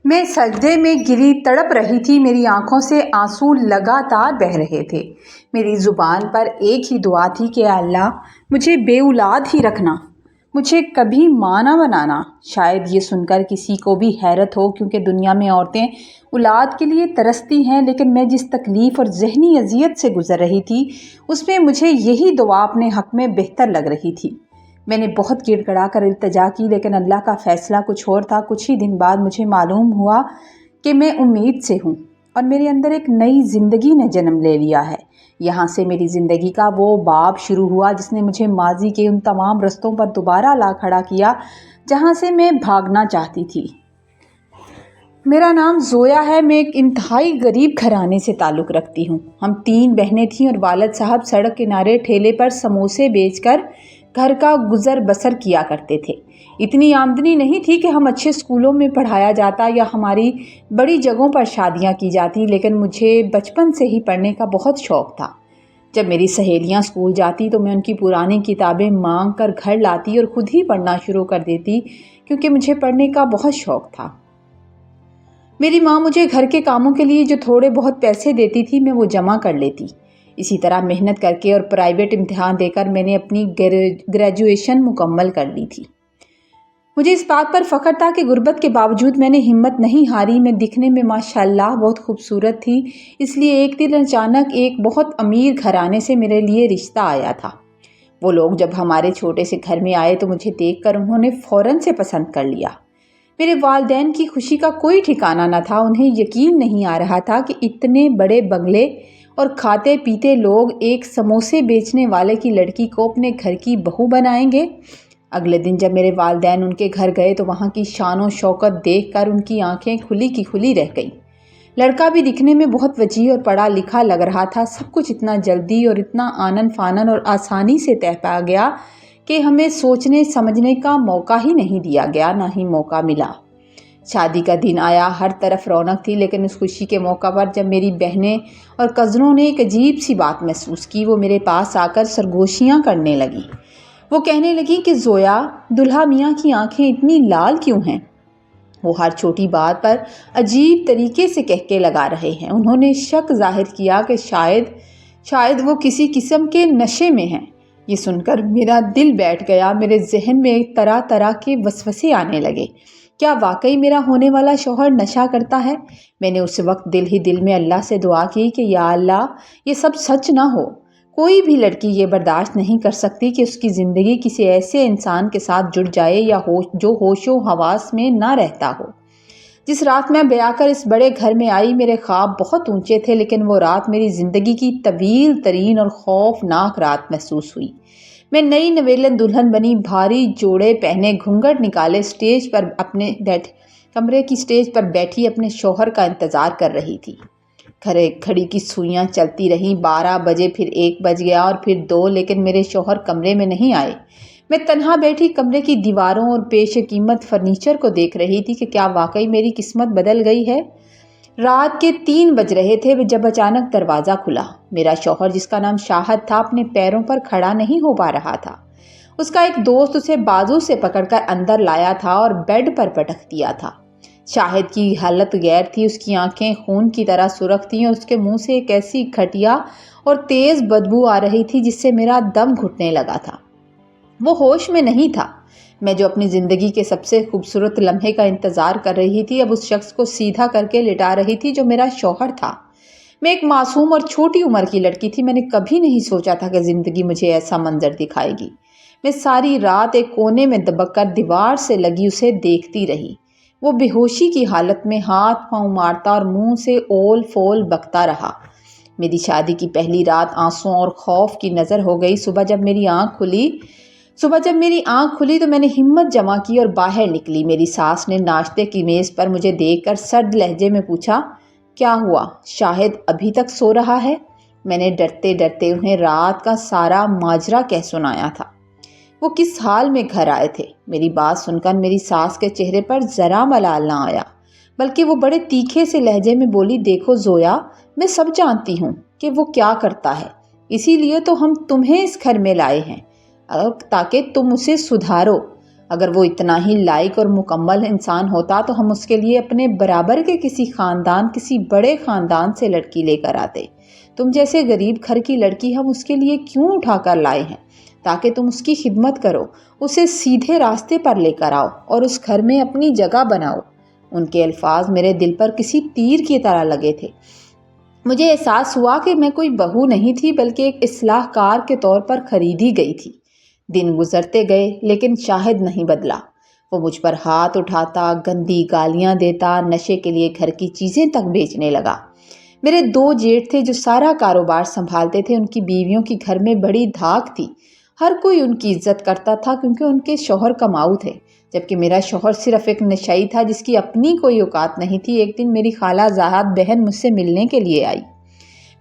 میں سجدے میں گری تڑپ رہی تھی، میری آنکھوں سے آنسو لگاتار بہہ رہے تھے۔ میری زبان پر ایک ہی دعا تھی کہ اللہ مجھے بے اولاد ہی رکھنا، مجھے کبھی ماں نہ بنانا۔ شاید یہ سن کر کسی کو بھی حیرت ہو، کیونکہ دنیا میں عورتیں اولاد کے لیے ترستی ہیں، لیکن میں جس تکلیف اور ذہنی اذیت سے گزر رہی تھی اس میں مجھے یہی دعا اپنے حق میں بہتر لگ رہی تھی۔ میں نے بہت گڑ گڑا کر التجا کی، لیکن اللہ کا فیصلہ کچھ اور تھا۔ کچھ ہی دن بعد مجھے معلوم ہوا کہ میں امید سے ہوں اور میرے اندر ایک نئی زندگی نے جنم لے لیا ہے۔ یہاں سے میری زندگی کا وہ باب شروع ہوا جس نے مجھے ماضی کے ان تمام رستوں پر دوبارہ لا کھڑا کیا جہاں سے میں بھاگنا چاہتی تھی۔ میرا نام زویا ہے، میں ایک انتہائی غریب گھرانے سے تعلق رکھتی ہوں۔ ہم 3 بہنیں تھیں اور والد صاحب سڑک کنارے ٹھیلے پر سموسے بیچ کر گھر کا گزر بسر کیا کرتے تھے۔ اتنی آمدنی نہیں تھی کہ ہم اچھے اسکولوں میں پڑھایا جاتا یا ہماری بڑی جگہوں پر شادیاں کی جاتی، لیکن مجھے بچپن سے ہی پڑھنے کا بہت شوق تھا۔ جب میری سہیلیاں اسکول جاتی تو میں ان کی پرانی کتابیں مانگ کر گھر لاتی اور خود ہی پڑھنا شروع کر دیتی، کیونکہ مجھے پڑھنے کا بہت شوق تھا۔ میری ماں مجھے گھر کے کاموں کے لیے جو تھوڑے بہت پیسے دیتی تھی میں وہ جمع کر لیتی۔ اسی طرح محنت کر کے اور پرائیویٹ امتحان دے کر میں نے اپنی گریجویشن مکمل کر لی تھی۔ مجھے اس بات پر فخر تھا کہ غربت کے باوجود میں نے ہمت نہیں ہاری۔ میں دکھنے میں ماشاءاللہ بہت خوبصورت تھی، اس لیے ایک دن اچانک ایک بہت امیر گھرانے سے میرے لیے رشتہ آیا تھا۔ وہ لوگ جب ہمارے چھوٹے سے گھر میں آئے تو مجھے دیکھ کر انہوں نے فوراً سے پسند کر لیا۔ میرے والدین کی خوشی کا کوئی ٹھکانہ نہ تھا۔ انہیں یقین نہیں آ رہا تھا کہ اتنے بڑے بنگلے اور کھاتے پیتے لوگ ایک سموسے بیچنے والے کی لڑکی کو اپنے گھر کی بہو بنائیں گے۔ اگلے دن جب میرے والدین ان کے گھر گئے تو وہاں کی شان و شوکت دیکھ کر ان کی آنکھیں کھلی کی کھلی رہ گئیں۔ لڑکا بھی دکھنے میں بہت وجیح اور پڑھا لکھا لگ رہا تھا۔ سب کچھ اتنا جلدی اور اتنا آنن فانن اور آسانی سے طے پا گیا کہ ہمیں سوچنے سمجھنے کا موقع ہی نہیں دیا گیا، نہ ہی موقع ملا۔ شادی کا دن آیا، ہر طرف رونق تھی، لیکن اس خوشی کے موقع پر جب میری بہنیں اور کزنوں نے ایک عجیب سی بات محسوس کی، وہ میرے پاس آ کر سرگوشیاں کرنے لگیں۔ وہ کہنے لگی کہ زویا، دلہا میاں کی آنکھیں اتنی لال کیوں ہیں؟ وہ ہر چھوٹی بات پر عجیب طریقے سے کہکے لگا رہے ہیں۔ انہوں نے شک ظاہر کیا کہ شاید وہ کسی قسم کے نشے میں ہیں۔ یہ سن کر میرا دل بیٹھ گیا۔ میرے ذہن میں طرح طرح کے وسوسے آنے لگے۔ کیا واقعی میرا ہونے والا شوہر نشہ کرتا ہے؟ میں نے اس وقت دل ہی دل میں اللہ سے دعا کی کہ یا اللہ، یہ سب سچ نہ ہو۔ کوئی بھی لڑکی یہ برداشت نہیں کر سکتی کہ اس کی زندگی کسی ایسے انسان کے ساتھ جڑ جائے یا جو ہوش و حواس میں نہ رہتا ہو۔ جس رات میں بیاہ کر اس بڑے گھر میں آئی، میرے خواب بہت اونچے تھے، لیکن وہ رات میری زندگی کی طویل ترین اور خوفناک رات محسوس ہوئی۔ میں نئی نویلن دلہن بنی، بھاری جوڑے پہنے، گھونگھٹ نکالے کمرے کی سٹیج پر بیٹھی اپنے شوہر کا انتظار کر رہی تھی۔ گھڑی کی سوئیاں چلتی رہیں، 12 بجے، پھر 1 بج گیا اور پھر 2، لیکن میرے شوہر کمرے میں نہیں آئے۔ میں تنہا بیٹھی کمرے کی دیواروں اور پیش قیمت فرنیچر کو دیکھ رہی تھی کہ کیا واقعی میری قسمت بدل گئی ہے۔ رات کے 3 بج رہے تھے جب اچانک دروازہ کھلا۔ میرا شوہر، جس کا نام شاہد تھا، اپنے پیروں پر کھڑا نہیں ہو پا رہا تھا۔ اس کا ایک دوست اسے بازو سے پکڑ کر اندر لایا تھا اور بیڈ پر پٹک دیا تھا۔ شاہد کی حالت غیر تھی، اس کی آنکھیں خون کی طرح سرخ تھیں اور اس کے منہ سے ایک ایسی گھٹیا اور تیز بدبو آ رہی تھی جس سے میرا دم گھٹنے لگا تھا۔ وہ ہوش میں نہیں تھا۔ میں جو اپنی زندگی کے سب سے خوبصورت لمحے کا انتظار کر رہی تھی، اب اس شخص کو سیدھا کر کے لٹا رہی تھی جو میرا شوہر تھا۔ میں ایک معصوم اور چھوٹی عمر کی لڑکی تھی۔ میں نے کبھی نہیں سوچا تھا کہ زندگی مجھے ایسا منظر دکھائے گی۔ میں ساری رات ایک کونے میں دبک کر دیوار سے لگی اسے دیکھتی رہی۔ وہ بے ہوشی کی حالت میں ہاتھ پاؤں مارتا اور منہ سے اول فول بکتا رہا۔ میری شادی کی پہلی رات آنسوؤں اور خوف کی نظر ہو گئی۔ صبح جب میری آنکھ کھلی تو میں نے ہمت جمع کی اور باہر نکلی۔ میری ساس نے ناشتے کی میز پر مجھے دیکھ کر سرد لہجے میں پوچھا، کیا ہوا؟ شاہد ابھی تک سو رہا ہے؟ میں نے ڈرتے ڈرتے انہیں رات کا سارا ماجرا کہہ سنایا تھا۔ وہ کس حال میں گھر آئے تھے؟ میری بات سن کر میری ساس کے چہرے پر ذرا ملال نہ آیا، بلکہ وہ بڑے تیکھے سے لہجے میں بولی، دیکھو زویا، میں سب جانتی ہوں کہ وہ کیا کرتا ہے، اسی لیے تو ہم تمہیں اس گھر میں لائے ہیں تاکہ تم اسے سدھارو۔ اگر وہ اتنا ہی لائق اور مکمل انسان ہوتا تو ہم اس کے لیے اپنے برابر کے کسی بڑے خاندان سے لڑکی لے کر آتے۔ تم جیسے غریب گھر کی لڑکی ہم اس کے لیے کیوں اٹھا کر لائے ہیں؟ تاکہ تم اس کی خدمت کرو، اسے سیدھے راستے پر لے کر آؤ اور اس گھر میں اپنی جگہ بناؤ۔ ان کے الفاظ میرے دل پر کسی تیر کی طرح لگے تھے۔ مجھے احساس ہوا کہ میں کوئی بہو نہیں تھی بلکہ ایک اصلاح کار کے طور پر خریدی گئی تھی۔ دن گزرتے گئے لیکن شاہد نہیں بدلا۔ وہ مجھ پر ہاتھ اٹھاتا، گندی گالیاں دیتا، نشے کے لیے گھر کی چیزیں تک بیچنے لگا۔ میرے 2 جیٹھ تھے جو سارا کاروبار سنبھالتے تھے۔ ان کی بیویوں کی گھر میں بڑی دھاک تھی۔ ہر کوئی ان کی عزت کرتا تھا کیونکہ ان کے شوہر کماؤ تھے، جبکہ میرا شوہر صرف ایک نشئی تھا جس کی اپنی کوئی اوقات نہیں تھی۔ ایک دن میری خالہ زاہد بہن مجھ سے ملنے کے لیے آئی۔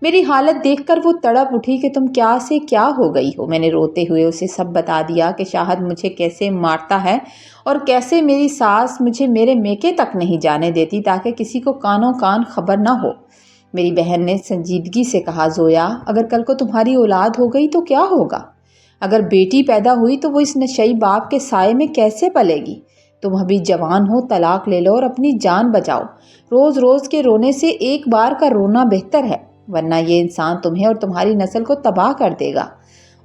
میری حالت دیکھ کر وہ تڑپ اٹھی کہ تم کیا ہو گئی ہو؟ میں نے روتے ہوئے اسے سب بتا دیا کہ شاہد مجھے کیسے مارتا ہے اور کیسے میری ساس مجھے میرے میکے تک نہیں جانے دیتی تاکہ کسی کو کانوں کان خبر نہ ہو۔ میری بہن نے سنجیدگی سے کہا، زویا، اگر کل کو تمہاری اولاد ہو گئی تو کیا ہوگا؟ اگر بیٹی پیدا ہوئی تو وہ اس نشئی باپ کے سائے میں کیسے پلے گی؟ تم ابھی جوان ہو، طلاق لے لو اور اپنی جان بچاؤ۔ روز روز کے رونے سے ایک بار کا رونا بہتر ہے، ورنہ یہ انسان تمہیں اور تمہاری نسل کو تباہ کر دے گا۔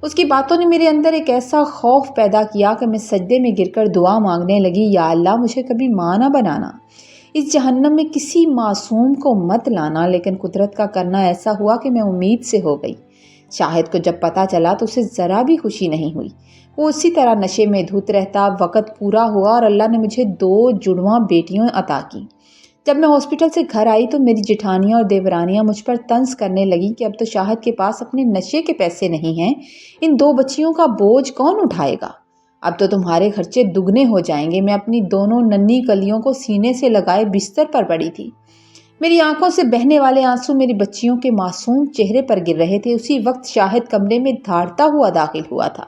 اس کی باتوں نے میرے اندر ایک ایسا خوف پیدا کیا کہ میں سجدے میں گر کر دعا مانگنے لگی، یا اللہ مجھے کبھی ماں نہ بنانا، اس جہنم میں کسی معصوم کو مت لانا۔ لیکن قدرت کا کرنا ایسا ہوا کہ میں امید سے ہو گئی۔ شاہد کو جب پتہ چلا تو اسے ذرا بھی خوشی نہیں ہوئی۔ وہ اسی طرح نشے میں دھت رہتا۔ وقت پورا ہوا اور اللہ نے مجھے 2 جڑواں بیٹیوں عطا کی۔ جب میں ہاسپٹل سے گھر آئی تو میری جٹھانیاں اور دیورانیاں مجھ پر طنز کرنے لگیں کہ اب تو شاہد کے پاس اپنے نشے کے پیسے نہیں ہیں، ان 2 بچیوں کا بوجھ کون اٹھائے گا؟ اب تو تمہارے خرچے دگنے ہو جائیں گے۔ میں اپنی دونوں ننھی کلیوں کو سینے سے لگائے بستر پر پڑی تھی۔ میری آنکھوں سے بہنے والے آنسو میری بچیوں کے معصوم چہرے پر گر رہے تھے۔ اسی وقت شاہد کمرے میں دھاڑتا ہوا داخل ہوا تھا۔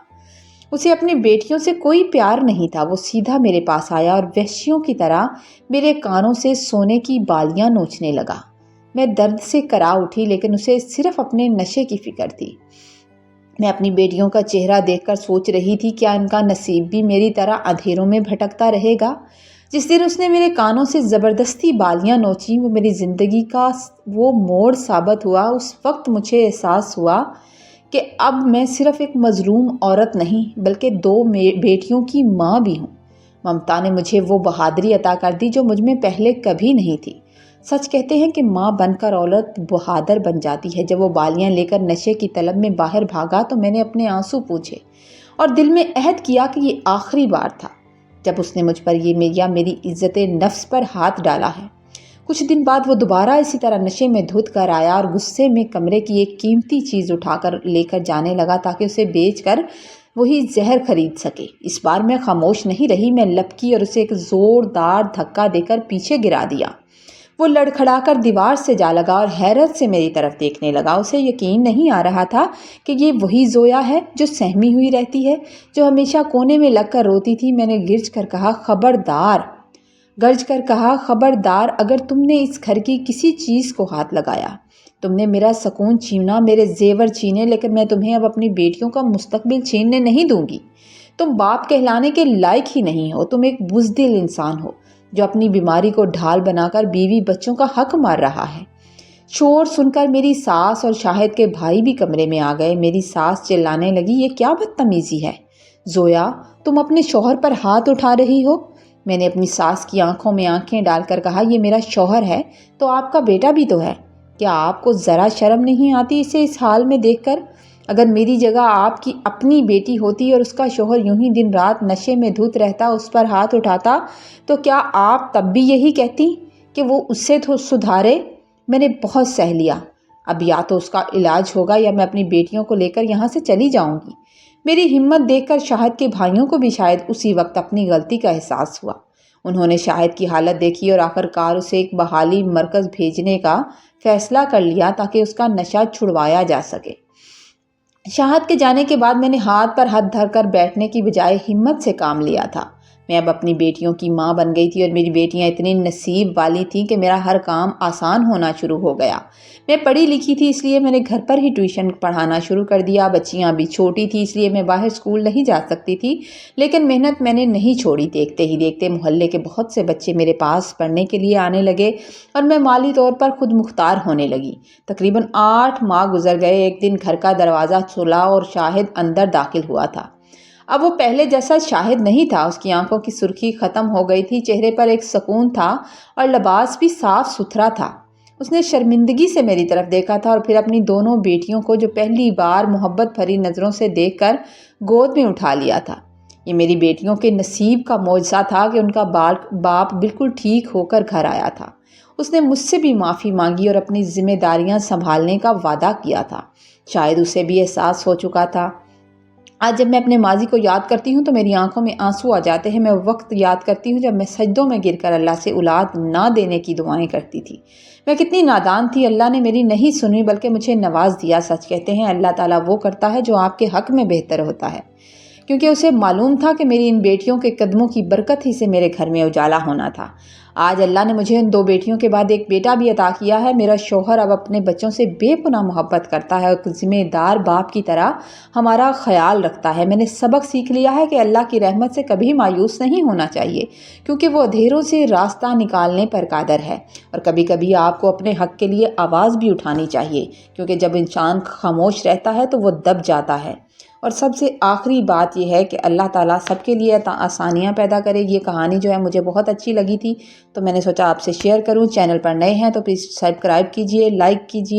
اسے اپنی بیٹیوں سے کوئی پیار نہیں تھا۔ وہ سیدھا میرے پاس آیا اور وحشیوں کی طرح میرے کانوں سے سونے کی بالیاں نوچنے لگا۔ میں درد سے کرا اٹھی، لیکن اسے صرف اپنے نشے کی فکر تھی۔ میں اپنی بیٹیوں کا چہرہ دیکھ کر سوچ رہی تھی، کیا ان کا نصیب بھی میری طرح اندھیروں میں بھٹکتا رہے گا؟ جس دن اس نے میرے کانوں سے زبردستی بالیاں نوچی، وہ میری زندگی کا وہ موڑ ثابت ہوا۔ اس وقت مجھے احساس ہوا کہ اب میں صرف ایک مظلوم عورت نہیں بلکہ 2 بیٹیوں کی ماں بھی ہوں۔ ممتا نے مجھے وہ بہادری عطا کر دی جو مجھ میں پہلے کبھی نہیں تھی۔ سچ کہتے ہیں کہ ماں بن کر عورت بہادر بن جاتی ہے۔ جب وہ بالیاں لے کر نشے کی طلب میں باہر بھاگا تو میں نے اپنے آنسو پوچھے اور دل میں عہد کیا کہ یہ آخری بار تھا جب اس نے مجھ پر میری عزت نفس پر ہاتھ ڈالا ہے۔ کچھ دن بعد وہ دوبارہ اسی طرح نشے میں دھت کر آیا اور غصے میں کمرے کی ایک قیمتی چیز اٹھا کر لے کر جانے لگا تاکہ اسے بیچ کر وہی زہر خرید سکے۔ اس بار میں خاموش نہیں رہی۔ میں لپکی اور اسے ایک زوردار دھکا دے کر پیچھے گرا دیا۔ وہ لڑکھڑا کر دیوار سے جا لگا اور حیرت سے میری طرف دیکھنے لگا۔ اسے یقین نہیں آ رہا تھا کہ یہ وہی زویا ہے جو سہمی ہوئی رہتی ہے، جو ہمیشہ کونے میں لگ کر روتی تھی۔ میں نے گرج کر کہا، خبردار اگر تم نے اس گھر کی کسی چیز کو ہاتھ لگایا۔ تم نے میرا سکون چھینا، میرے زیور چھینے، لیکن میں تمہیں اب اپنی بیٹیوں کا مستقبل چھیننے نہیں دوں گی۔ تم باپ کہلانے کے لائق ہی نہیں ہو۔ تم ایک بزدل انسان ہو جو اپنی بیماری کو ڈھال بنا کر بیوی بچوں کا حق مار رہا ہے۔ شور سن کر میری ساس اور شاہد کے بھائی بھی کمرے میں آ گئے۔ میری ساس چلانے لگی، یہ کیا بدتمیزی ہے زویا، تم اپنے شوہر پر ہاتھ اٹھا رہی ہو؟ میں نے اپنی ساس کی آنکھوں میں آنکھیں ڈال کر کہا، یہ میرا شوہر ہے تو آپ کا بیٹا بھی تو ہے۔ کیا آپ کو ذرا شرم نہیں آتی اسے اس حال میں دیکھ کر؟ اگر میری جگہ آپ کی اپنی بیٹی ہوتی اور اس کا شوہر یوں ہی دن رات نشے میں دھت رہتا، اس پر ہاتھ اٹھاتا، تو کیا آپ تب بھی یہی کہتی کہ وہ اس سے سدھارے؟ میں نے بہت سہ لیا۔ اب یا تو اس کا علاج ہوگا یا میں اپنی بیٹیوں کو لے کر یہاں سے چلی جاؤں گی۔ میری ہمت دیکھ کر شاہد کے بھائیوں کو بھی شاید اسی وقت اپنی غلطی کا احساس ہوا۔ انہوں نے شاہد کی حالت دیکھی اور آخرکار اسے ایک بحالی مرکز بھیجنے کا فیصلہ کر لیا تاکہ اس کا نشہ چھڑوایا جا سکے۔ شاہد کے جانے کے بعد میں نے ہاتھ پر ہاتھ دھر کر بیٹھنے کی بجائے ہمت سے کام لیا تھا۔ میں اب اپنی بیٹیوں کی ماں بن گئی تھی اور میری بیٹیاں اتنی نصیب والی تھیں کہ میرا ہر کام آسان ہونا شروع ہو گیا۔ میں پڑھی لکھی تھی اس لیے میں نے گھر پر ہی ٹیوشن پڑھانا شروع کر دیا۔ بچیاں ابھی چھوٹی تھی اس لیے میں باہر اسکول نہیں جا سکتی تھی، لیکن محنت میں نے نہیں چھوڑی۔ دیکھتے ہی دیکھتے محلے کے بہت سے بچے میرے پاس پڑھنے کے لیے آنے لگے اور میں مالی طور پر خود مختار ہونے لگی۔ تقریباً 8 ماہ گزر گئے۔ ایک دن گھر کا دروازہ کھلا اور شاہد اندر داخل ہوا تھا۔ اب وہ پہلے جیسا شاہد نہیں تھا۔ اس کی آنکھوں کی سرخی ختم ہو گئی تھی، چہرے پر ایک سکون تھا اور لباس بھی صاف ستھرا تھا۔ اس نے شرمندگی سے میری طرف دیکھا تھا اور پھر اپنی دونوں بیٹیوں کو جو پہلی بار محبت بھری نظروں سے دیکھ کر گود میں اٹھا لیا تھا۔ یہ میری بیٹیوں کے نصیب کا معجزہ تھا کہ ان کا باپ بالکل ٹھیک ہو کر گھر آیا تھا۔ اس نے مجھ سے بھی معافی مانگی اور اپنی ذمہ داریاں سنبھالنے کا وعدہ کیا تھا۔ شاید اسے بھی احساس ہو چکا تھا۔ آج جب میں اپنے ماضی کو یاد کرتی ہوں تو میری آنکھوں میں آنسو آ جاتے ہیں۔ میں وقت یاد کرتی ہوں جب میں سجدوں میں گر کر اللہ سے اولاد نہ دینے کی دعائیں کرتی تھی۔ میں کتنی نادان تھی، اللہ نے میری نہیں سنی بلکہ مجھے نواز دیا۔ سچ کہتے ہیں اللہ تعالیٰ وہ کرتا ہے جو آپ کے حق میں بہتر ہوتا ہے، کیونکہ اسے معلوم تھا کہ میری ان بیٹیوں کے قدموں کی برکت ہی سے میرے گھر میں اجالا ہونا تھا۔ آج اللہ نے مجھے ان 2 بیٹیوں کے بعد ایک بیٹا بھی عطا کیا ہے۔ میرا شوہر اب اپنے بچوں سے بے پناہ محبت کرتا ہے اور ایک ذمہ دار باپ کی طرح ہمارا خیال رکھتا ہے۔ میں نے سبق سیکھ لیا ہے کہ اللہ کی رحمت سے کبھی مایوس نہیں ہونا چاہیے، کیونکہ وہ اندھیروں سے راستہ نکالنے پر قادر ہے۔ اور کبھی کبھی آپ کو اپنے حق کے لیے آواز بھی اٹھانی چاہیے، کیونکہ جب انسان خاموش رہتا ہے تو وہ دب جاتا ہے۔ اور سب سے آخری بات یہ ہے کہ اللہ تعالیٰ سب کے لیے آسانیاں پیدا کرے۔ یہ کہانی جو ہے مجھے بہت اچھی لگی تھی تو میں نے سوچا آپ سے شیئر کروں۔ چینل پر نئے ہیں تو پلیز سبسکرائب کیجئے، لائک کیجئے۔